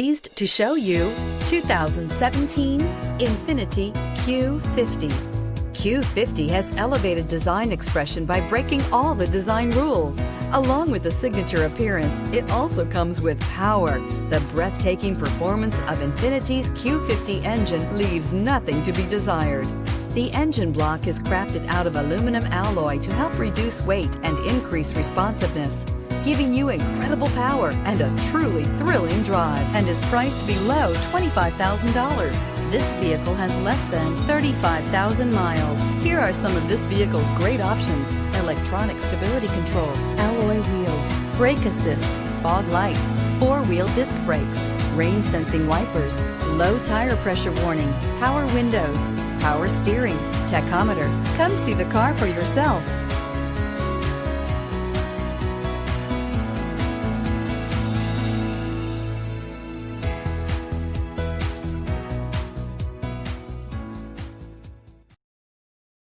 Pleased to show you 2017 Infiniti Q50. Q50 has elevated design expression by breaking all the design rules. Along with the signature appearance, it also comes with power. The breathtaking performance of Infiniti's Q50 engine leaves nothing to be desired. The engine block is crafted out of aluminum alloy to help reduce weight and increase responsiveness, giving you incredible power and a truly thrilling drive, and is priced below $25,000. This vehicle has less than 35,000 miles. Here are some of this vehicle's great options: electronic stability control, alloy wheels, brake assist, fog lights, four-wheel disc brakes, rain sensing wipers, low tire pressure warning, power windows, power steering, tachometer. Come see the car for yourself.